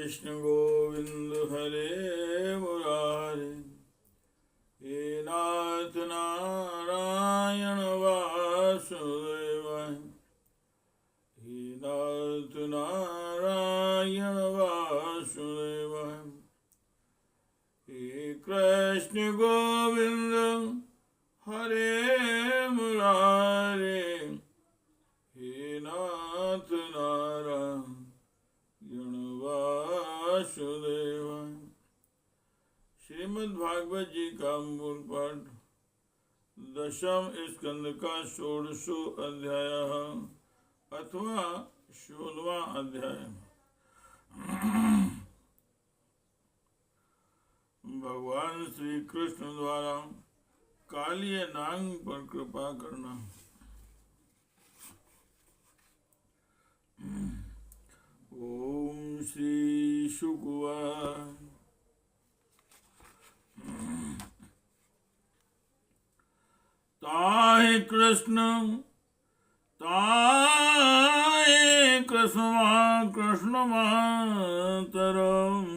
कृष्ण गोविंद हरे मुरारे, हे नाथ नारायण वासुदेवाय, हे नाथ नारायण वासुदेवाय, हे कृष्ण गोविंद हरे मुरारे, हे नाथ नारायण वासुदेवाय। श्रीमद् भागवत जी का मूल पाठ, दशम स्कंद का षोडशो अध्याय अथवा 16वां अध्याय। भगवान श्री कृष्ण द्वारा कालिय नाग पर कृपा करना। ओम श्री शुकवाच। ताहि कृष्ण कृष्णमातरम्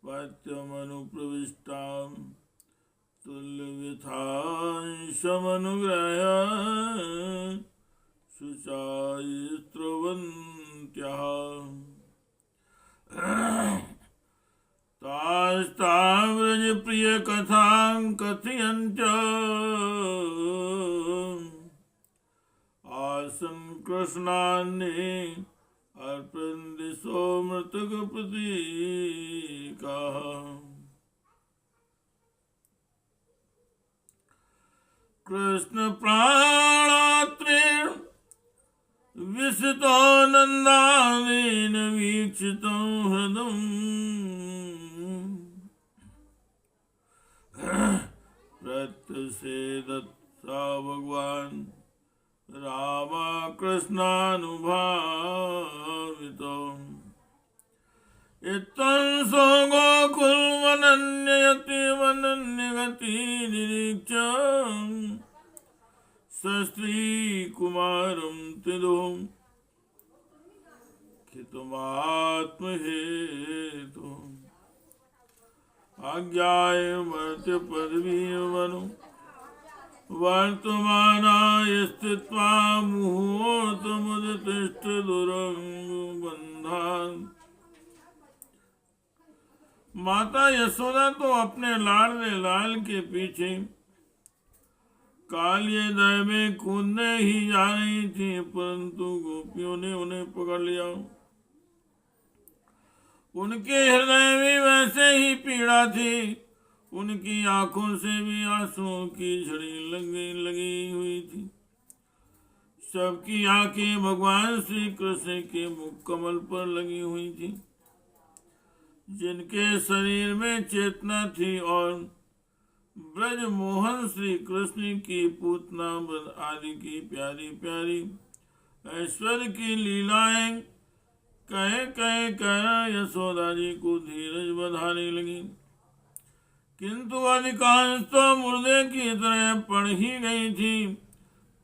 पत्यमनुप्रविष्टाम् तुल्यव्यथांशमनुग्रह्य शुचायस्त्रवन्त्यः तास्ताव्रज प्रिय कथां कथयन्त्य आसन् कृष्णान्ने अर्पन् दिशो मृतक प्रतीकाः। कृष्ण प्राणात्रेण विसितो नन्दानेन वीक्षितं हृदम् प्रत्यसेदत् सा भगवान् रामकृष्णानुभावितो। इत्थं सो गोकुलमनन्ययतिमनन्यगति निरीक्ष्य सस्त्रीकुमारं तिदुं खितुमात्महेतु। आज्ञाय मर्त्य पदवीवनु वर्तमानाय स्थित्वा मुहूर्तमुदतिष्ठ दुरंगबन्धान्। माता यशोदा तो अपने लाडले लाल के पीछे कालियदह में कूदने ही जा रही थी, परंतु गोपियों ने उन्हें पकड़ लिया। उनके हृदय में वैसे ही पीड़ा थी, उनकी आंखों से भी आंसुओं की झड़ी लगी हुई थी। सबकी आंखें भगवान श्री कृष्ण के मुख कमल पर लगी हुई थी, जिनके शरीर में चेतना थी और ब्रज मोहन श्री कृष्ण की पूतना आदि की प्यारी प्यारी ऐश्वर्य की लीलाएं कह कर यशोदा जी को धीरज बधाने लगी। किंतु अधिकांश तो मुर्दे की तरह पड़ ही गई थी।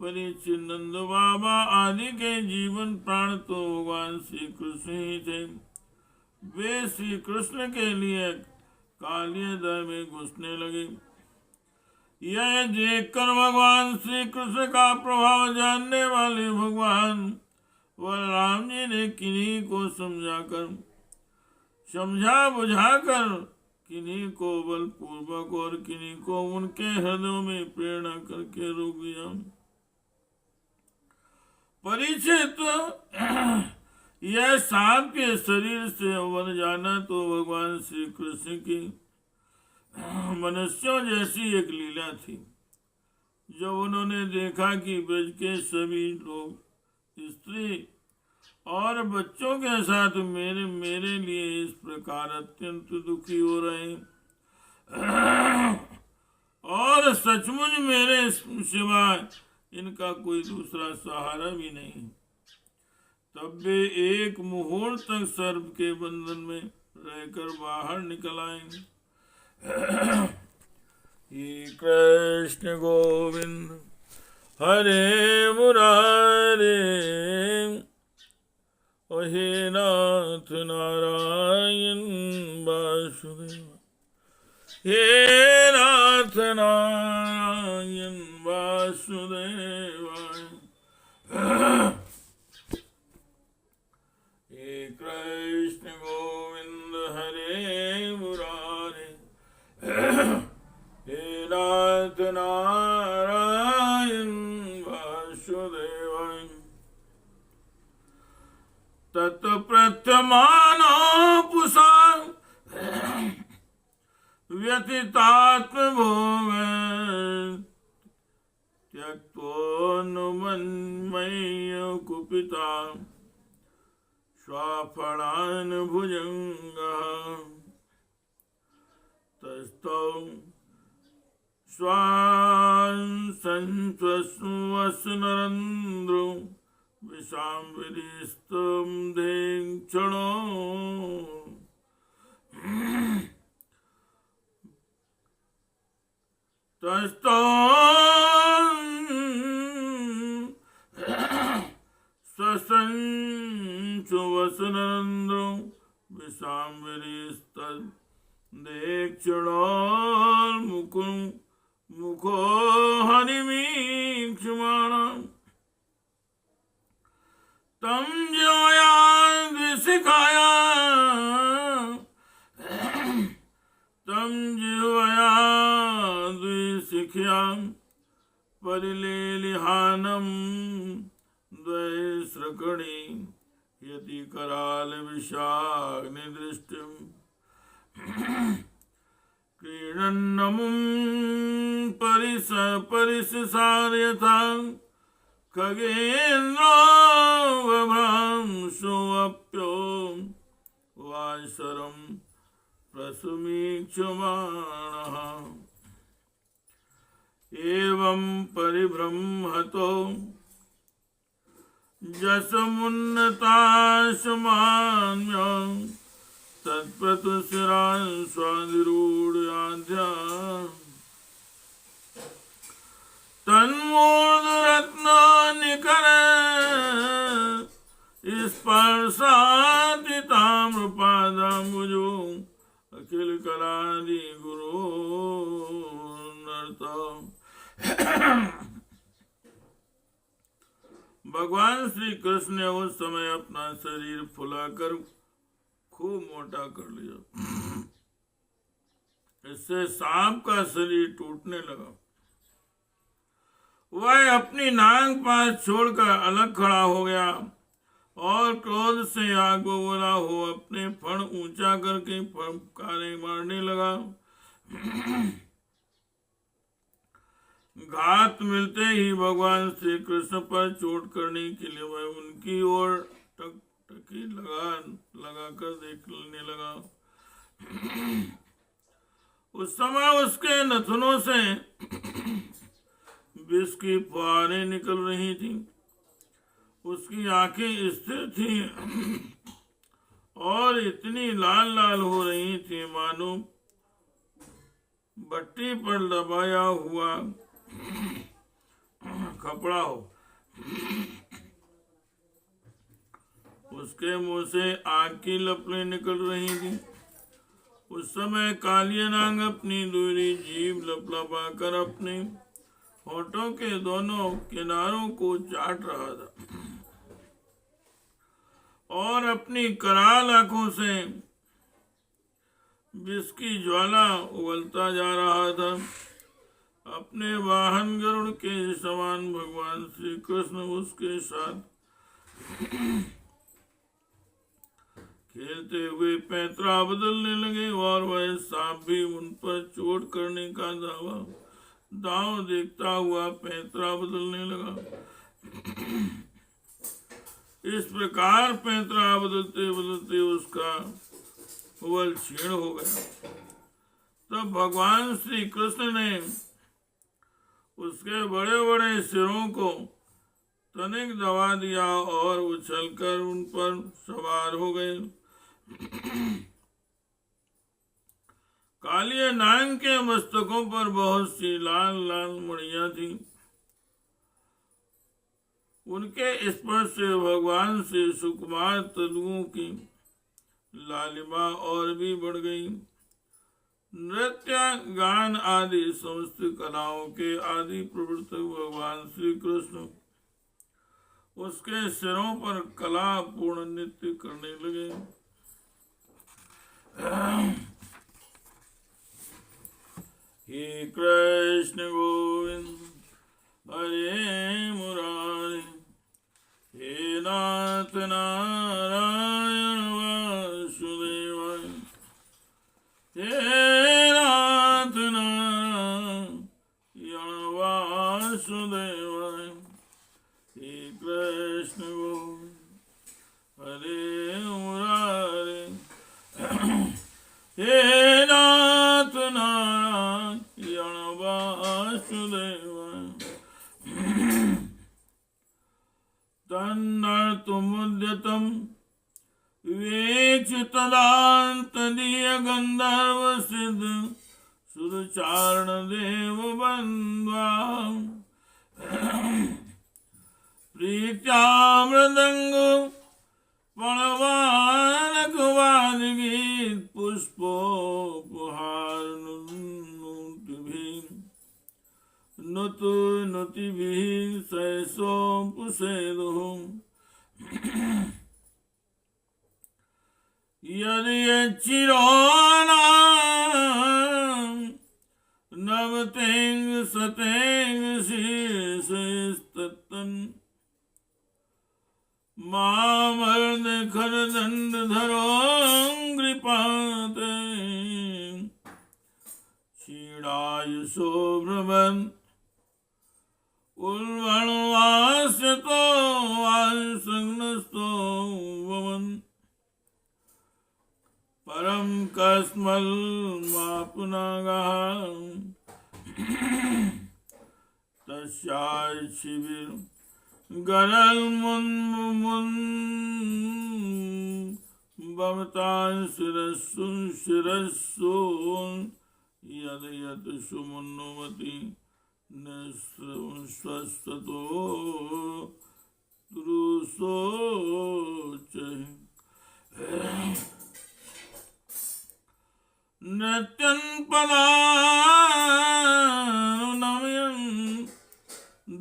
परीक्षित नंद बाबा आदि के जीवन प्राण तो भगवान श्री कृष्ण ही थे। वे श्री कृष्ण के लिए कालियदह में घुसने लगे। यह देखकर भगवान श्री कृष्ण का प्रभाव जानने वाले भगवान बलराम जी ने किन्हीं को समझा बुझाकर किन्हीं को बलपूर्वक और किन्हीं को उनके हृदयों में प्रेरणा करके रोक दिया। परीक्षित, यह सांप के शरीर से बन जाना तो भगवान श्री कृष्ण की मनुष्यों जैसी एक लीला थी। जब उन्होंने देखा कि ब्रज के सभी लोग स्त्री और बच्चों के साथ मेरे लिए इस प्रकार अत्यंत दुखी हो रहे और सचमुच मेरे सिवाय इनका कोई दूसरा सहारा भी नहीं, तब वे एक मुहूर्त तक सर्प के बंधन में रहकर बाहर निकल आएंगे। हे कृष्ण गोविंद हरे मुरारे, हे नाथ नारायण वासुदेव, हे नाथ नारायण वासुदेवाय। हे कृष्ण गोविंद हरे मुरारे, हे नाथ नारायण वासुदेवाय। तत्प्रत्यमानो पुषा व्यथितात्मभोग, त्यक्तोऽनुमन्मय्य कुपिता स्वाफलान् भुजङ्गः। तस्थौ स्वांसन्त्वस्वसनरेन्द्रो विशाम्बरीस्तं धेक्षणो। तस्थौ स्वसंसुवसनरेन्द्रो विशाम्बरीस्तं मुखो हरिमीक्षमाणम्। तम ज्योया द्विशिखाया, तम जिह्वया द्विशिखया परिलेलिहानम् द्वैश्रकणी यति कराल विषाग्निदृष्टिम्। क्रीडन्नमुं परिससार यथा खगेन्द्रो बभ्रांशोऽप्यो वासरं प्रसमीक्षमाणः। एवं परिब्रह्मतो जसमुन्नताशमान्य तत्प्रतुशिरान् स्वाधिरूढयाध्या। तन्मूर्धरत्ननिकर स्पर्शाति ताम्रपादाम्बुजो अखिल कलादि गुरो नर्त। भगवान श्री कृष्ण ने उस समय अपना शरीर फुलाकर खूब मोटा कर लिया। इससे सांप का शरीर टूटने लगा। वह अपनी नाक पास छोड़कर अलग खड़ा हो गया और क्रोध से आग बबूला हो अपने फण ऊंचा करके फटकारे मारने लगा। घात मिलते ही भगवान श्री कृष्ण पर चोट करने के लिए वह उनकी ओर टकी लगाकर देखने लगा। उस समय उसके नथुनों से विष की फुहारें निकल रही थी। उसकी आंखें स्थिर थी और इतनी लाल लाल हो रही थी मानो भट्टी पर दबाया हुआ कपड़ा हो। उसके मुंह से आग की लपटें निकल रही थी। उस समय कालियानाग अपनी दूरी जीभ लपलपाकर अपने होठों के दोनों किनारों को चाट रहा था और अपनी कराल आंखों से विष की ज्वाला उगलता जा रहा था। अपने वाहन गरुड़ के समान भगवान श्री कृष्ण उसके साथ खेलते हुए पैंतरा बदलने लगे और वह सांप भी उन पर चोट करने का दांव देखता हुआ पैंतरा बदलने लगा। इस प्रकार पैंतरा बदलते बदलते उसका बल क्षीण हो गया। तब भगवान श्री कृष्ण ने उसके बड़े बड़े सिरों को तनिक दबा दिया और उछलकर उन पर सवार हो गए। कालिया नाग के मस्तकों पर बहुत सी लाल लाल मणियां थी। उनके स्पर्श से भगवान से सुकुमार तनुओं की लालिमा और भी बढ़ गई। नृत्य गान आदि समस्त कलाओं के आदि प्रवर्तक भगवान श्री कृष्ण उसके सिरों पर कला पूर्ण नृत्य करने लगे। हे कृष्ण गोविंद हरे मुरारी, हे नाथ नारायण वासुदेवाय, हे नाथ नारायण वासुदेवाय, हे कृष्ण गोविंद हरे मुरारी, हे नाथ नारायण वासुदेवाय। तन्नर्तुमुद्यतं विवेक्ष्य तदान्तदीय गन्धर्व सिद्ध सुरचारण देव बन्ध्वा प्रीत्या मृदंगो पणवानकवादगीत पुष्पोपहार नुतिभिः सहसोपसेदुः यदि यच्चिरोनां नवतेंग सतेंग शीर्षस्तन् मामर्द खरदंड धरोऽङ्घ्रिपाते क्षीणायुषो भ्रमन् उल्वण्वास्यतो वायुसंनस्तो वमन् परं कस्मल्मापुनागः तस्याय शिविर गरल्मुन्मुन्बमतां शिरस्सु यद यत् सुमुन्नुमति निःश्वस्तो नृत्यं पदानुनमयं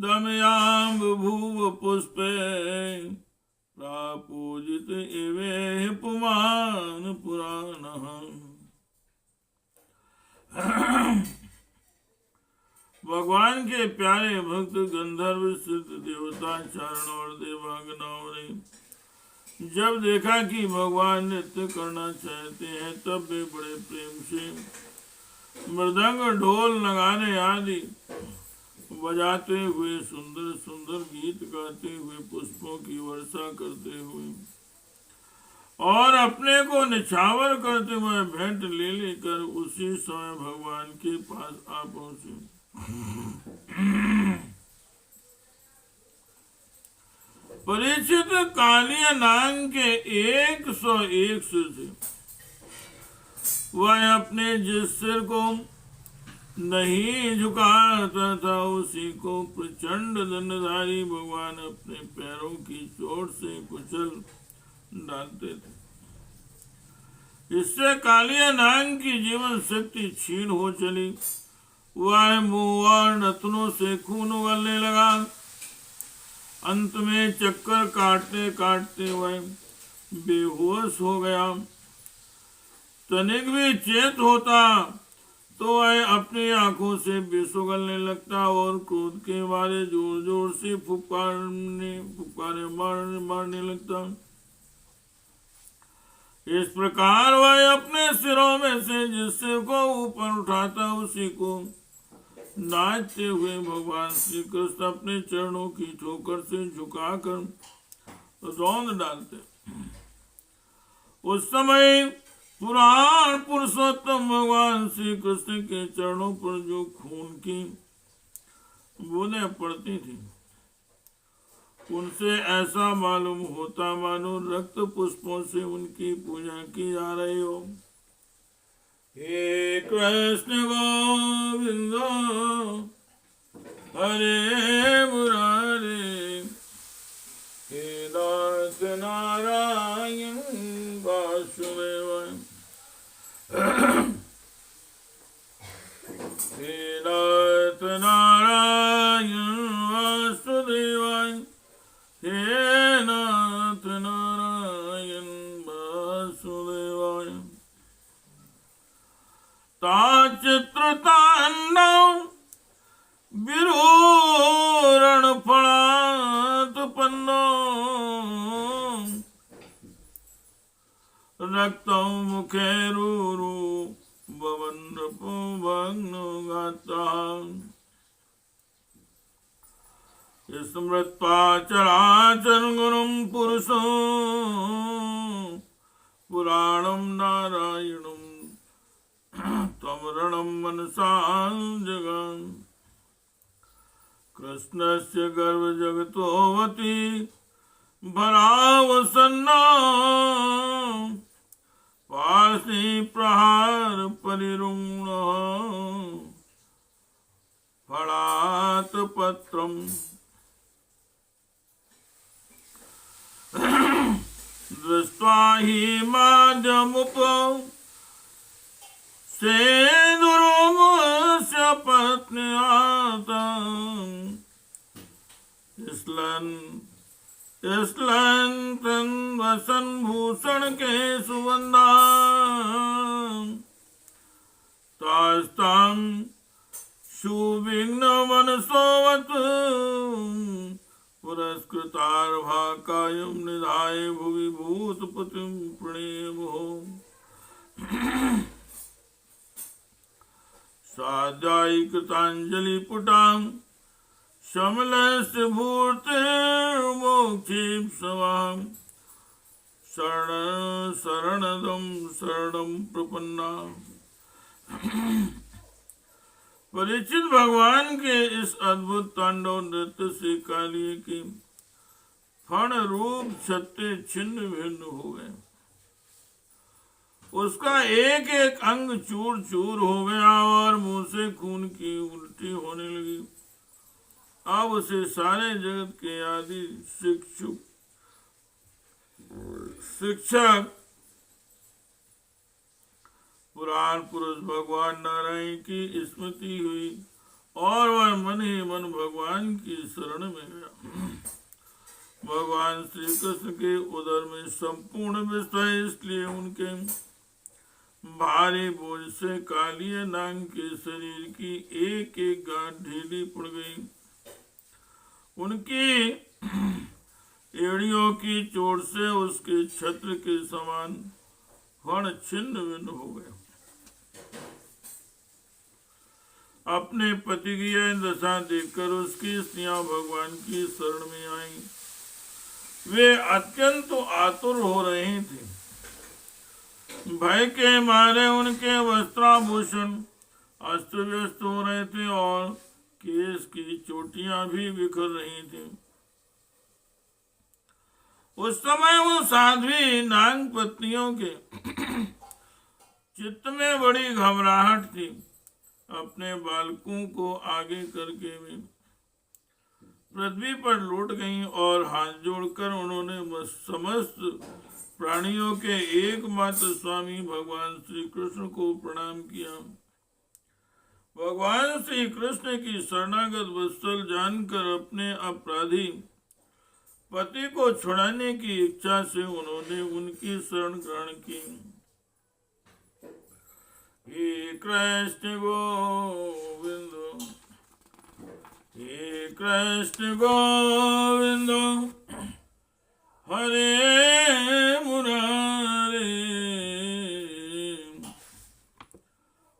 दमयां बभूव पुष्पे प्रापूजित इवेह पुमान् पुराणः। भगवान के प्यारे भक्त गंधर्व सिद्ध देवता चारण और देवांगनाओं ने जब देखा कि भगवान नृत्य करना चाहते हैं तब वे बड़े प्रेम से मृदंग ढोल नगाने आदि बजाते हुए सुंदर सुंदर गीत गाते हुए पुष्पों की वर्षा करते हुए और अपने को निछावर करते हुए भेंट ले लेकर उसी समय भगवान के पास आ पहुंचे। परीक्षित कालिया नाग के 101 सिर थे। वह अपने जिस सिर को नहीं झुकाता था उसी को प्रचंड दंडधारी भगवान अपने पैरों की चोट से कुचल डालते थे। इससे कालिया नाग की जीवन शक्ति क्षीण हो चली। वह मुंह और नथनों से खून उगलने लगा। अंत में चक्कर काटते काटते वह बेहोश हो गया। तनिक भी चेत होता तो वह अपनी आंखों से विष उगलने लगता और क्रोध के मारे जोर जोर से फुफकारे मारने लगता। इस प्रकार वह अपने सिरों में से जिस सिर को ऊपर उठाता उसी को नाचते हुए भगवान श्री कृष्ण अपने चरणों की ठोकर से झुकाकर रौंद डालते। उस समय पुराण पुरुषोत्तम भगवान श्री कृष्ण के चरणों पर जो खून की बूंदें पड़ती थी उनसे ऐसा मालूम होता मानो रक्त पुष्पों से उनकी पूजा की जा रही हो। हे कृष्ण गोविंद हरे मुरारी, हे नाथ नारायण वासुदेवाय हे नाथ नारायण वासुदेवाय हे नाथ नारायण वासुदेवाय ताचित्रतांडव विरोरण फलात पन्नो रक्तं मुखे रूरु भवन्नपो भग्नो गाता स्मृत्वा चराचर गुरुं पुरुषो पुराणं नारायणं तमरणं मनसा जगन् कृष्णस्य गर्भजगतोऽवति भरावसन्ना पार्श्वे प्रहार परिरुण फलात पत्रम् दृष्ट्वा हि माद्यमुप सेदुरुमस्य पत्न्यातम् स्लन वसन भूषण के सुवंदा तास्तां सुविघ्न मनसोवत पुरस्कृतार्भाकायं निधाय भुवि भूतपतिं प्रणेमो साध्यायिकृताञ्जलिपुटां शमलस्य भूर्तिर्मोक्षीप्सवां शरणदं शरणं प्रपन्ना। परीक्षित भगवान के इस अद्भुत तांडव नृत्य से कालिए के फण रूप छत्ते छिन्न भिन्न हो गए। उसका एक एक अंग चूर चूर हो गया और मुंह से खून की उल्टी होने लगी। अब उसे सारे जगत के आदि शिक्षक पुराण पुरुष भगवान नारायण की स्मृति हुई और वह मन ही मन भगवान की शरण में गया। भगवान श्री कृष्ण के उदर में संपूर्ण विश्व है, इसलिए उनके भारी बोझ से कालिया नाग के शरीर की एक एक गांठ ढीली पड़ गई। उनकी एड़ियों की चोट से उसके छत्र के समान फण छिन्न भिन्न हो गए। अपने पति की यह दशा देखकर उसकी स्त्रियां भगवान की शरण में आईं। वे अत्यंत आतुर हो रही थी। भय के मारे उनके वस्त्राभूषण अस्त व्यस्त हो रहे थे और केस की चोटियां भी बिखर रही थी। उस समय वो साध्वी नाग पत्नियों के चित्त में बड़ी घबराहट थी। अपने बालकों को आगे करके वे पृथ्वी पर लौट गईं और हाथ जोड़कर उन्होंने समस्त प्राणियों के एकमात्र स्वामी भगवान श्री कृष्ण को प्रणाम किया। भगवान श्री कृष्ण की शरणागत वत्सल जानकर अपने अपराधी पति को छुड़ाने की इच्छा से उन्होंने उनकी शरण ग्रहण की। हे कृष्ण गोविंद, हे कृष्ण गोविंद, हरे मुरारे,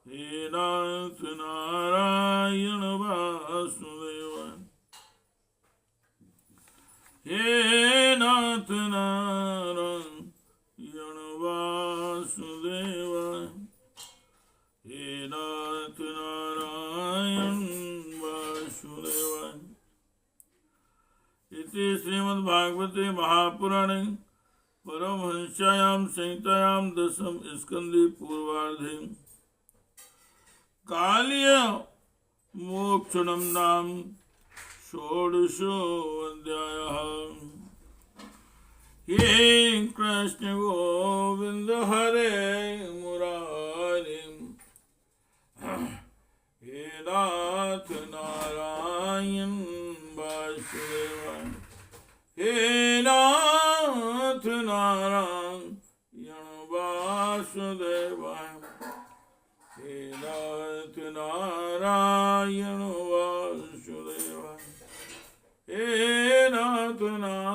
हे नाथ नारायण वासुदेव, हे नाथ नारायण वासुदेव, हे नाथ नारायण वासुदेव। इति श्रीमद्भागवते महापुराणे परमहंस्यायां संहितायां दशम स्कन्धे पूर्वार्धे काल्य मोक्षणं नाम षोडशोऽध्यायः। हे कृष्ण गोविंद हरे मुरारी, हे नाथ नारायण वासुदेव, हे नाथ नारायण वासुदेव, हे नाथ नारायण वासुदेव, हे नाथ नारायण